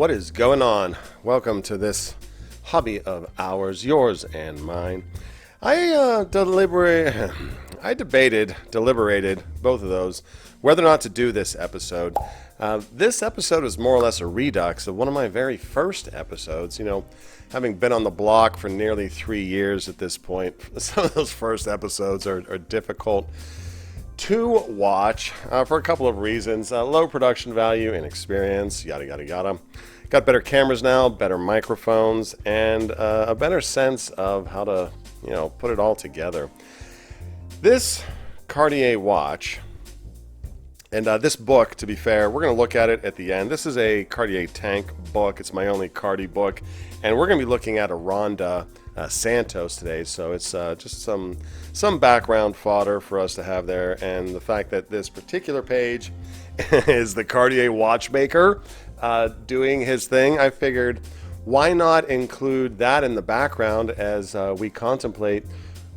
What is going on? Welcome to this hobby of ours, yours and mine. I deliberated, both of those, whether or not to do this episode. This episode is more or less a redux of one of my very first episodes. You know, having been on the block for nearly 3 years at this point, some of those first episodes are difficult to watch for a couple of reasons. Low production value, inexperience, yada yada yada. Got better cameras now, better microphones, and a better sense of how to, put it all together. This Cartier watch, and this book, to be fair, we're going to look at it at the end. This is a Cartier tank book. It's my only Cartier book, and we're going to be looking at a Ronda Santos today, so it's just some background fodder for us to have there. And the fact that this particular page is the Cartier watchmaker doing his thing, I figured why not include that in the background as we contemplate.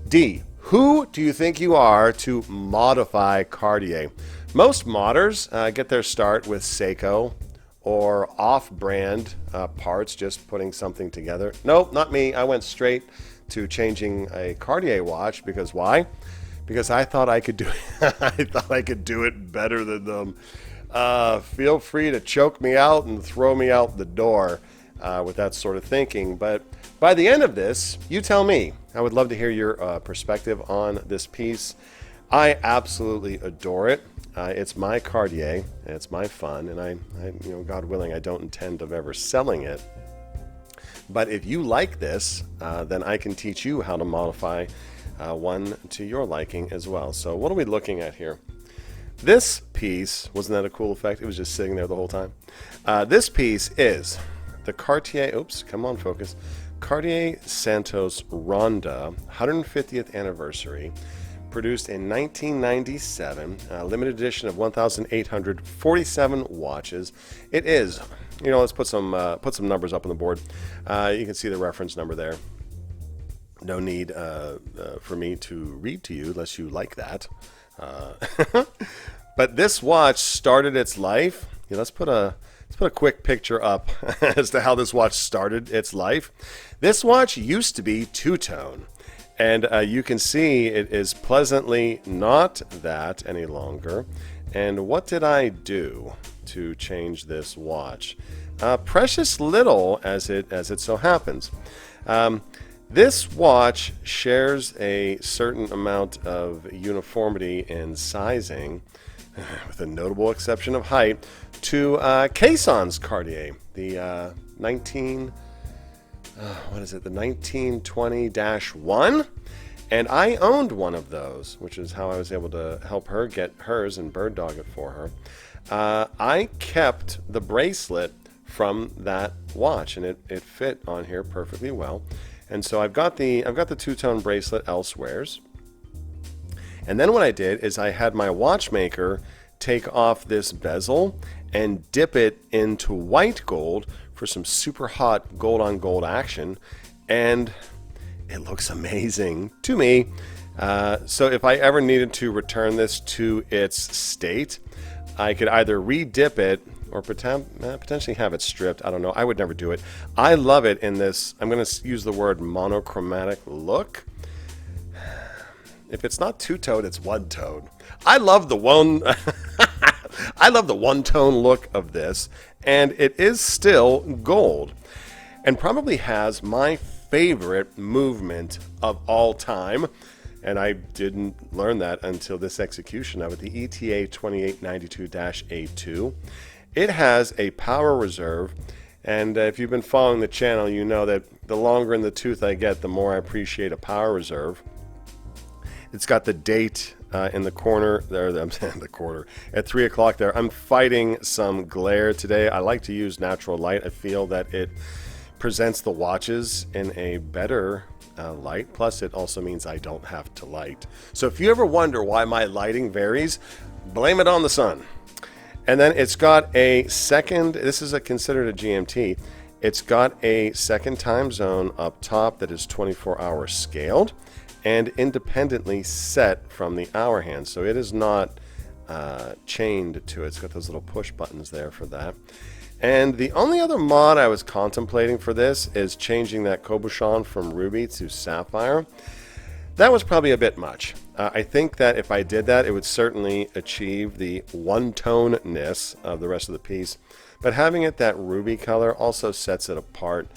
D, who do you think you are to modify Cartier? Most modders get their start with Seiko or off-brand parts, just putting something together. Nope, not me. I went straight to changing a Cartier watch because why? Because I thought I could do it. I thought I could do it better than them. Feel free to choke me out and throw me out the door with that sort of thinking. But by the end of this, you tell me. I would love to hear your perspective on this piece. I absolutely adore it. It's my Cartier, and it's my fun, and I God willing, I don't intend of ever selling it. But if you like this, then I can teach you how to modify one to your liking as well. So what are we looking at here? This piece, wasn't that a cool effect? It was just sitting there the whole time. This piece is the Cartier, Cartier Santos Ronda 150th anniversary. Produced in 1997, limited edition of 1,847 watches. It is, let's put some numbers up on the board. You can see the reference number there. No need for me to read to you unless you like that. But this watch started its life. Let's put a quick picture up as to how this watch started its life. This watch used to be two-tone. And you can see it is pleasantly not that any longer. And what did I do to change this watch? Precious little, as it so happens. This watch shares a certain amount of uniformity in sizing, with a notable exception of height, to Caisson's Cartier, the 1920-1, and I owned one of those, which is how I was able to help her get hers and bird dog it for her. I kept the bracelet from that watch, and it fit on here perfectly well. And so I've got the two-tone bracelet elsewheres. And then what I did is I had my watchmaker take off this bezel and dip it into white gold for some super hot gold on gold action, and it looks amazing to me. So if I ever needed to return this to its state, I could either re-dip it or potentially have it stripped. I don't know. I would never do it. I love it in this, I'm going to use the word monochromatic look. If it's not two-tone, it's one-tone. I love the one-tone look of this, and it is still gold, and probably has my favorite movement of all time. And I didn't learn that until this execution of it, the ETA 2892-A2. It has a power reserve, and if you've been following the channel, you know that the longer in the tooth I get, the more I appreciate a power reserve. It's got the date in the corner there. I'm saying the corner at 3 o'clock there. I'm fighting some glare today. I like to use natural light. I feel that it presents the watches in a better light. Plus, it also means I don't have to light. So if you ever wonder why my lighting varies, blame it on the sun. And then it's got a second. This is considered a GMT. It's got a second time zone up top that is 24-hour scaled and independently set from the hour hand. So it is not chained to it. It's got those little push buttons there for that. And the only other mod I was contemplating for this is changing that cabochon from ruby to sapphire. That was probably a bit much. I think that if I did that, it would certainly achieve the one-tone-ness of the rest of the piece. But having it that ruby color also sets it apart.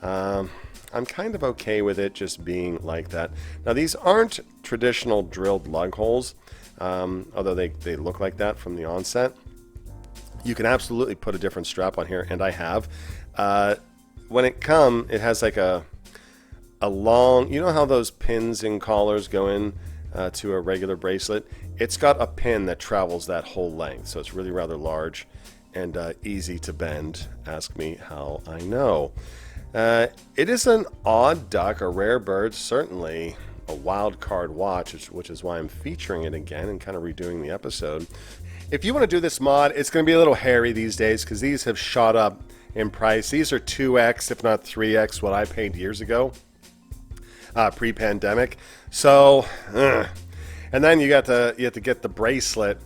I'm kind of okay with it just being like that. Now, these aren't traditional drilled lug holes, although they look like that from the onset. You can absolutely put a different strap on here, and I have. When it has like a long, you know how those pins and collars go in to a regular bracelet? It's got a pin that travels that whole length, so it's really rather large and easy to bend. Ask me how I know. It is an odd duck, a rare bird, certainly a wild card watch, which is why I'm featuring it again and kind of redoing the episode. If you want to do this mod, it's going to be a little hairy these days because these have shot up in price. These are 2x, if not 3x, what I paid years ago, pre-pandemic. So, and then you have to get the bracelet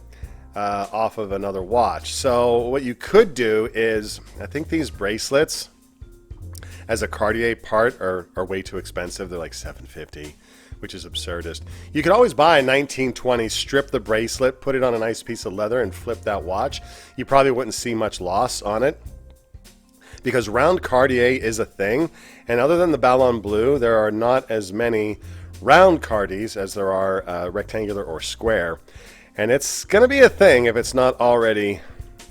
off of another watch. So what you could do is, I think these bracelets as a Cartier part are way too expensive. They're like $750. Which is absurdist. You could always buy a 1920, strip the bracelet, put it on a nice piece of leather, and flip that watch. You probably wouldn't see much loss on it because round Cartier is a thing. And other than the Ballon Bleu, there are not as many round Cartiers as there are rectangular or square. And it's going to be a thing if it's not already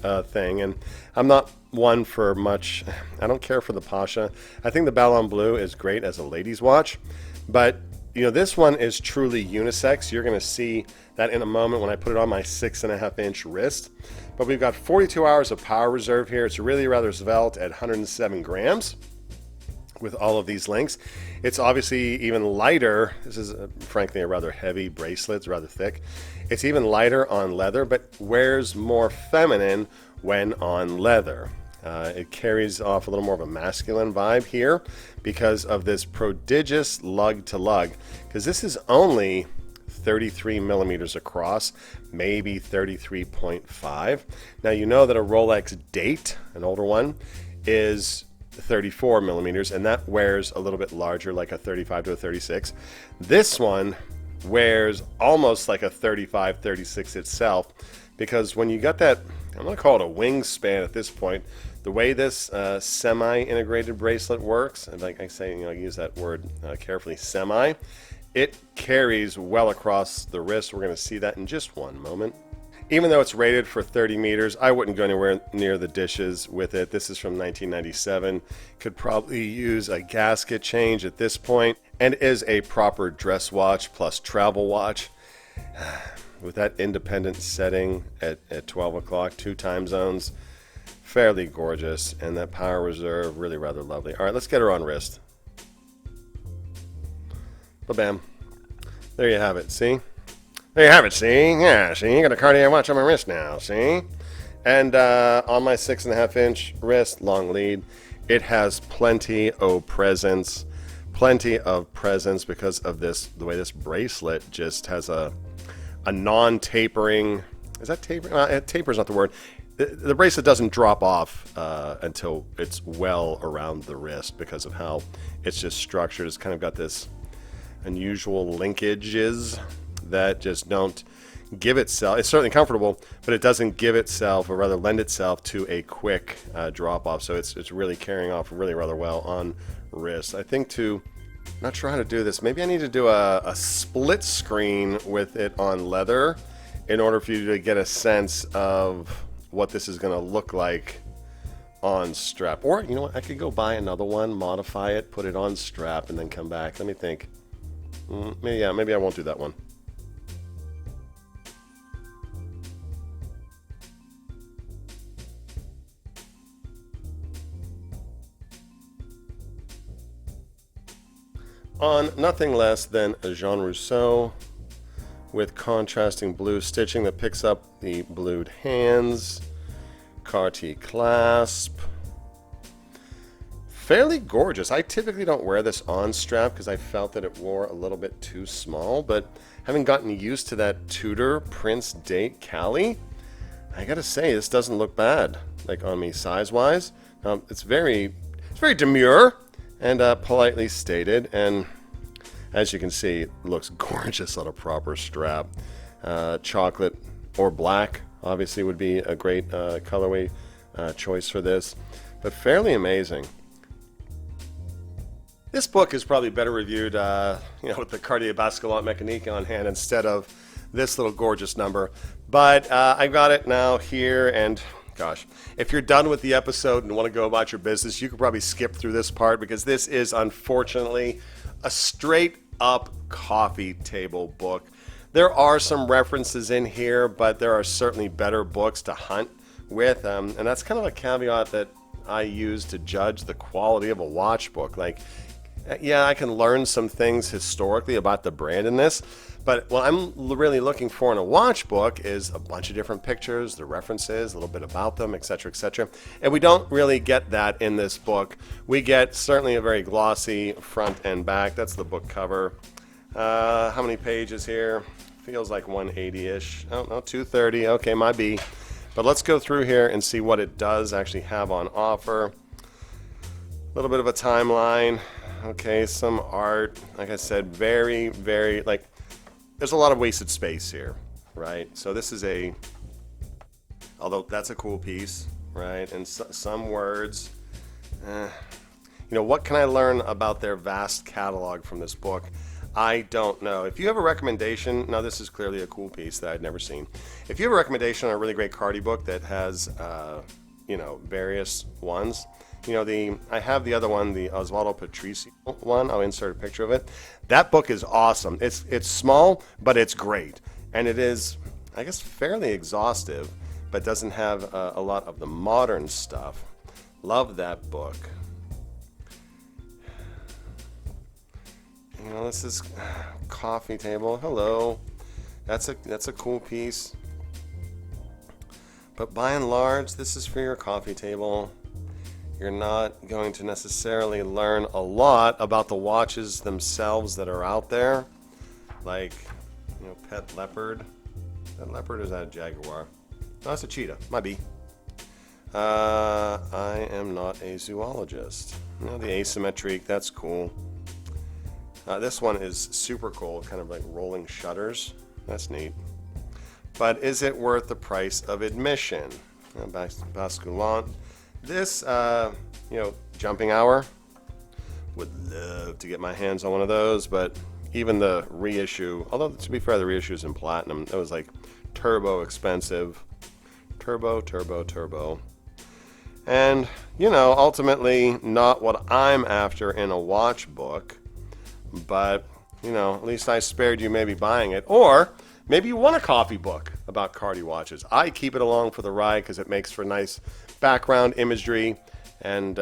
a thing. And I'm not one for much. I don't care for the Pasha. I think the Ballon Bleu is great as a ladies' watch, but you know, this one is truly unisex. You're going to see that in a moment when I put it on my 6.5-inch wrist. But we've got 42 hours of power reserve here. It's really rather svelte at 107 grams with all of these links. It's obviously even lighter. This is frankly a rather heavy bracelet. It's rather thick. It's even lighter on leather, but wears more feminine when on leather. It carries off a little more of a masculine vibe here because of this prodigious lug to lug, because this is only 33 millimeters across, maybe 33.5. Now you know that a Rolex Date, an older one, is 34 millimeters, and that wears a little bit larger, like a 35 to a 36. This one wears almost like a 35, 36 itself, because when you got that, I'm going to call it a wingspan at this point, the way this semi-integrated bracelet works, and like I say, I use that word carefully, semi, it carries well across the wrist. We're going to see that in just one moment. Even though it's rated for 30 meters, I wouldn't go anywhere near the dishes with it. This is from 1997. Could probably use a gasket change at this point, and is a proper dress watch plus travel watch. With that independent setting at 12 o'clock, 2 time zones, fairly gorgeous, and that power reserve really rather lovely. All right, let's get her on wrist. Ba-bam. There you have it, see? There you have it, see? Yeah, see? You got a Cartier watch on my wrist now, see? And on my 6.5-inch wrist, long lead, it has plenty of presence because of this, the way this bracelet just has a non-tapering, is that tapering? Taper is not the word. The bracelet doesn't drop off until it's well around the wrist because of how it's just structured. It's kind of got this unusual linkages that just don't give itself, it's certainly comfortable, but it doesn't give itself, or rather lend itself to a quick drop off. So it's really carrying off really rather well on wrist. I think not sure how to do this. Maybe I need to do a split screen with it on leather in order for you to get a sense of what this is going to look like on strap. Or, you know what, I could go buy another one, modify it, put it on strap, and then come back. Let me think. Maybe I won't do that one. On nothing less than a Jean Rousseau with contrasting blue stitching that picks up the blued hands, Cartier clasp. Fairly gorgeous. I typically don't wear this on strap because I felt that it wore a little bit too small, but having gotten used to that Tudor Prince Date Cali, I gotta say, this doesn't look bad, like on me size-wise. It's very demure and politely stated, and as you can see, it looks gorgeous on a proper strap. Chocolate or black, obviously, would be a great colorway choice for this, but fairly amazing. This book is probably better reviewed, with the Cartier Basculant Mécanique on hand instead of this little gorgeous number. But I got it now here, and gosh, if you're done with the episode and want to go about your business, you could probably skip through this part, because this is unfortunately a straight up coffee table book. There are some references in here, but there are certainly better books to hunt with, and that's kind of a caveat that I use to judge the quality of a watch book. Like, yeah, I can learn some things historically about the brand in this, but what I'm really looking for in a watch book is a bunch of different pictures, the references, a little bit about them, etc., etc. And we don't really get that in this book. We get certainly a very glossy front and back. That's the book cover. How many pages here? Feels like 180-ish. Oh, no, 230. Okay, my B. But let's go through here and see what it does actually have on offer. A little bit of a timeline. Okay, some art. Like I said, very, very, there's a lot of wasted space here, right? So this is although that's a cool piece, right? And some words. What can I learn about their vast catalog from this book? I don't know. If you have a recommendation, now this is clearly a cool piece that I'd never seen. If you have a recommendation on a really great Cartier book that has, various ones, I have the other one, the Osvaldo Patricio one. I'll insert a picture of it. That book is awesome. It's small, but it's great. And it is, I guess, fairly exhaustive, but doesn't have a lot of the modern stuff. Love that book. This is coffee table. Hello. That's a cool piece. But by and large, this is for your coffee table. You're not going to necessarily learn a lot about the watches themselves that are out there. Like, pet leopard. Is that leopard or is that a jaguar? No, that's a cheetah. Might be. I am not a zoologist. The asymmetric, that's cool. This one is super cool, kind of like rolling shutters. That's neat. But is it worth the price of admission? Basculant. This, jumping hour, would love to get my hands on one of those, but even the reissue, although to be fair, the reissue is in platinum, it was like turbo expensive. Turbo. And, ultimately not what I'm after in a watch book, but, at least I spared you maybe buying it. Or maybe you want a coffee book about Cartier watches. I keep it along for the ride because it makes for nice background imagery, and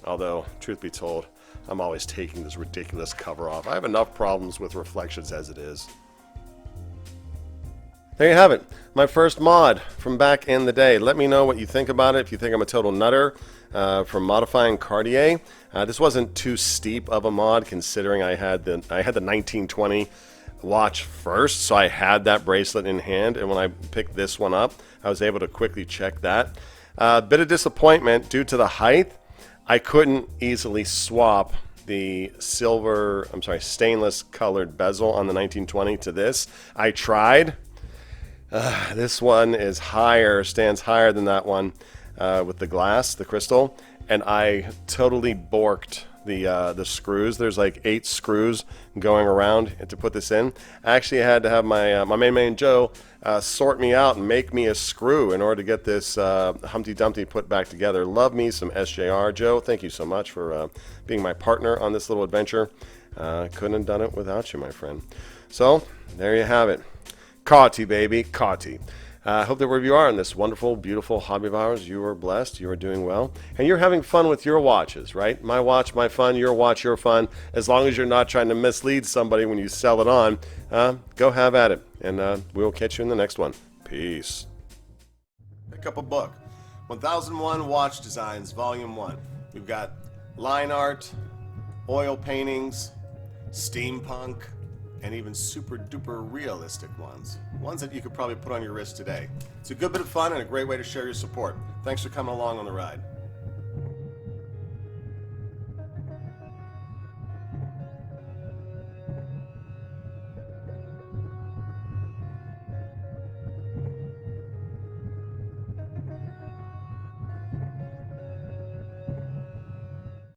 although, truth be told, I'm always taking this ridiculous cover off. I have enough problems with reflections as it is. There you have it, my first mod from back in the day. Let me know what you think about it, if you think I'm a total nutter for modifying Cartier. This wasn't too steep of a mod, considering I had the 1920 watch first, so I had that bracelet in hand, and when I picked this one up, I was able to quickly check that. Bit of disappointment due to the height. I couldn't easily swap the stainless colored bezel on the 1920 to this. I tried. This one is higher, stands higher than that one with the glass, the crystal, and I totally borked the screws. There's like 8 screws going around to put this in. I actually had to have my main man Joe sort me out and make me a screw in order to get this Humpty Dumpty put back together. Love me some SJR, Joe. Thank you so much for being my partner on this little adventure. Couldn't have done it without you, my friend. So there you have it. Cartier, baby, Cartier. I hope that wherever you are in this wonderful, beautiful hobby of ours, you are blessed, you are doing well, and you're having fun with your watches, right? My watch, my fun, your watch, your fun. As long as you're not trying to mislead somebody when you sell it on, go have at it, and we'll catch you in the next one. Peace. Pick up a book. 1001 Watch Designs, Volume 1. We've got line art, oil paintings, steampunk, and even super duper realistic ones. Ones that you could probably put on your wrist today. It's a good bit of fun and a great way to share your support. Thanks for coming along on the ride.